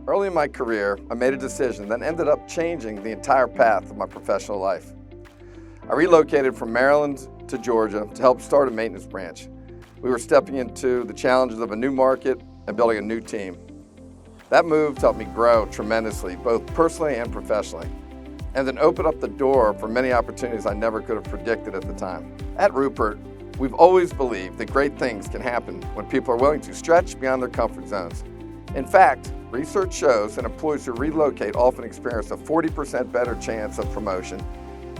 Early in my career, I made a decision that ended up changing the entire path of my professional life. I relocated from Maryland to Georgia to help start a maintenance branch. We were stepping into the challenges of a new market and building a new team. That move helped me grow tremendously, both personally and professionally, and then opened up the door for many opportunities I never could have predicted at the time. At Ruppert, we've always believed that great things can happen when people are willing to stretch beyond their comfort zones. In fact, research shows that employees who relocate often experience a 40% better chance of promotion,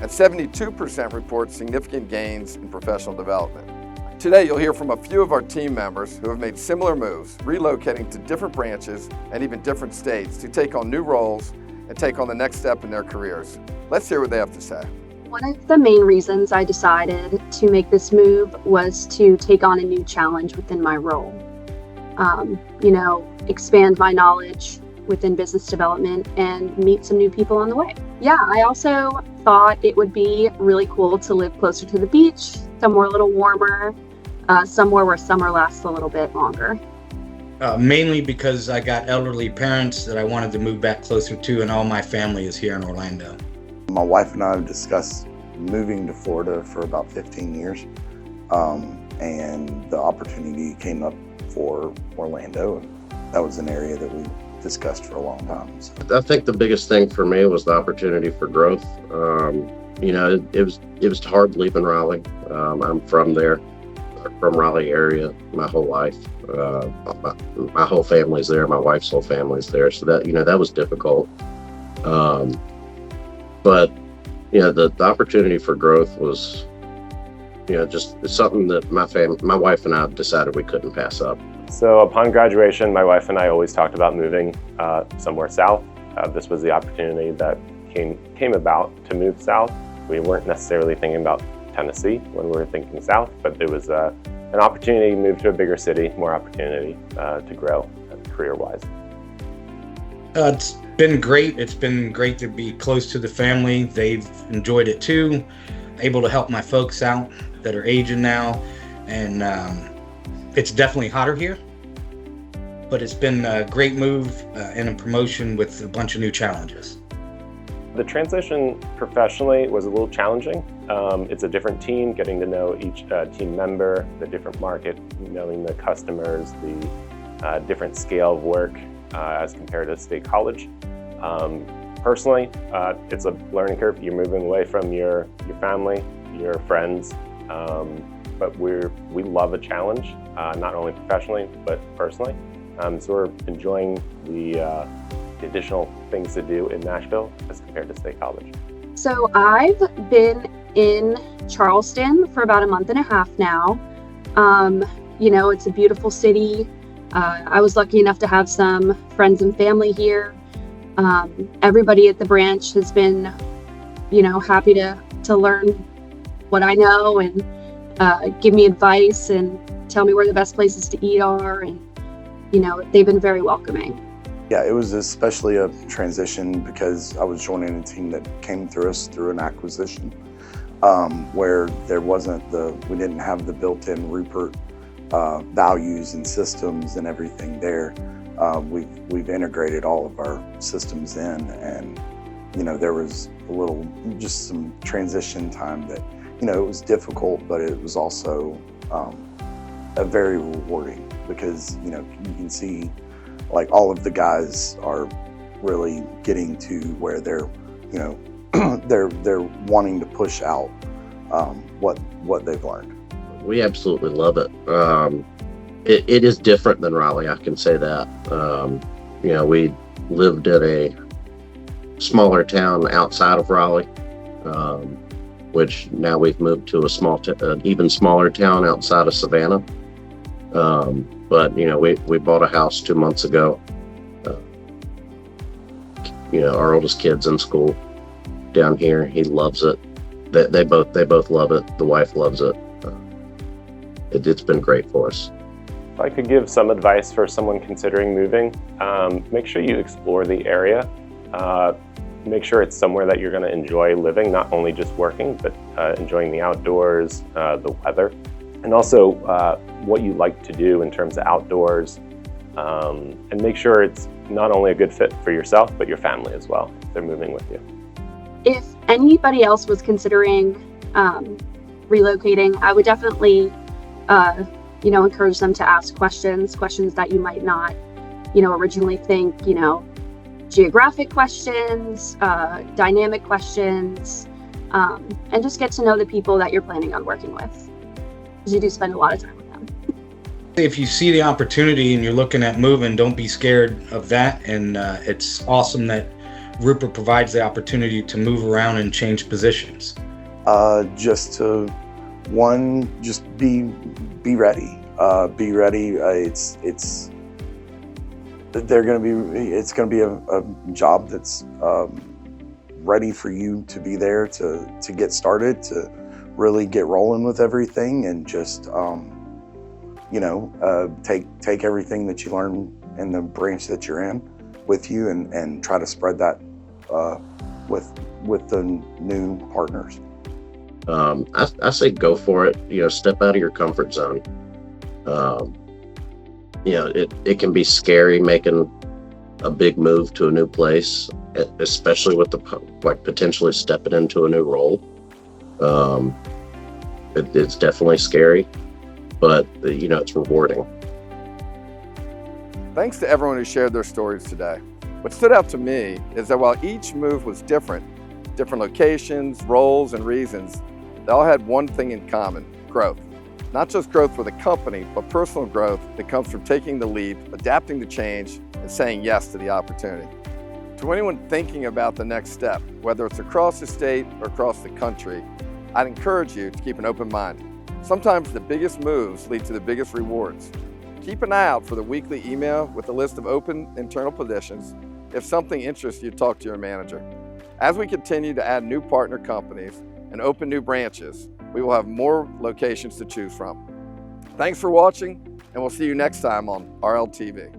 and 72% report significant gains in professional development. Today, you'll hear from a few of our team members who have made similar moves, relocating to different branches and even different states to take on new roles and take on the next step in their careers. Let's hear what they have to say. One of the main reasons I decided to make this move was to take on a new challenge within my role. Expand my knowledge within business development and meet some new people on the way. Yeah, I also thought it would be really cool to live closer to the beach, somewhere a little warmer, somewhere where summer lasts a little bit longer. Mainly because I got elderly parents that I wanted to move back closer to, and all my family is here in Orlando. My wife and I have discussed moving to Florida for about 15 years, and the opportunity came up for Orlando. That was an area that we discussed for a long time. So. I think the biggest thing for me was the opportunity for growth. It was hard leaving Raleigh. I'm from there, from Raleigh area my whole life. My whole family's there. My wife's whole family's there. So that was difficult. But the opportunity for growth was, just something that my wife and I decided we couldn't pass up. So upon graduation, my wife and I always talked about moving somewhere south. This was the opportunity that came about to move south. We weren't necessarily thinking about Tennessee when we were thinking south, but there was an opportunity to move to a bigger city, more opportunity to grow career-wise. It's been great. It's been great to be close to the family. They've enjoyed it too. Able to help my folks out that are aging now, and it's definitely hotter here, but it's been a great move and a promotion with a bunch of new challenges. The transition professionally was a little challenging. It's a different team, getting to know each team member, the different market, knowing the customers, the different scale of work as compared to state college. Personally, it's a learning curve. You're moving away from your family, your friends, but we love a challenge, not only professionally, but personally. So we're enjoying the additional things to do in Nashville as compared to State College. So I've been in Charleston for about a month and a half now. It's a beautiful city. I was lucky enough to have some friends and family here. Everybody at the branch has been, happy to learn what I know and give me advice and tell me where the best places to eat are. And, they've been very welcoming. Yeah, it was especially a transition because I was joining a team that came through an acquisition where we didn't have the built-in Ruppert values and systems and everything there. We've integrated all of our systems in, and there was just some transition time that it was difficult, but it was also a very rewarding because you can see like all of the guys are really getting to where they're they're wanting to push out what they've learned. We absolutely love it. It is different than Raleigh, I can say that. We lived in a smaller town outside of Raleigh, which now we've moved to an even smaller town outside of Savannah. But we bought a house 2 months ago. Our oldest kid's in school down here. He loves it. They both love it. The wife loves it. It's been great for us. If I could give some advice for someone considering moving, make sure you explore the area. Make sure it's somewhere that you're going to enjoy living, not only just working, but enjoying the outdoors, the weather, and also what you like to do in terms of outdoors, and make sure it's not only a good fit for yourself, but your family as well, if they're moving with you. If anybody else was considering relocating, I would definitely, encourage them to ask questions that you might not, originally think, geographic questions, dynamic questions, and just get to know the people that you're planning on working with, because you do spend a lot of time with them. If you see the opportunity and you're looking at moving, don't be scared of that. And it's awesome that Ruppert provides the opportunity to move around and change positions. Just be ready. Be ready. It's going to be a job that's ready for you to be there to get started, to really get rolling with everything, and just take everything that you learn in the branch that you're in with you, and try to spread that with the new partners. I say go for it. Step out of your comfort zone. It can be scary making a big move to a new place, especially with potentially stepping into a new role. It's definitely scary, but it's rewarding. Thanks to everyone who shared their stories today. What stood out to me is that while each move was different locations, roles, and reasons, they all had one thing in common: growth. Not just growth for the company, but personal growth that comes from taking the leap, adapting to change, and saying yes to the opportunity. To anyone thinking about the next step, whether it's across the state or across the country, I'd encourage you to keep an open mind. Sometimes the biggest moves lead to the biggest rewards. Keep an eye out for the weekly email with a list of open internal positions. If something interests you, talk to your manager. As we continue to add new partner companies and open new branches, we will have more locations to choose from. Thanks for watching, and we'll see you next time on RLTV.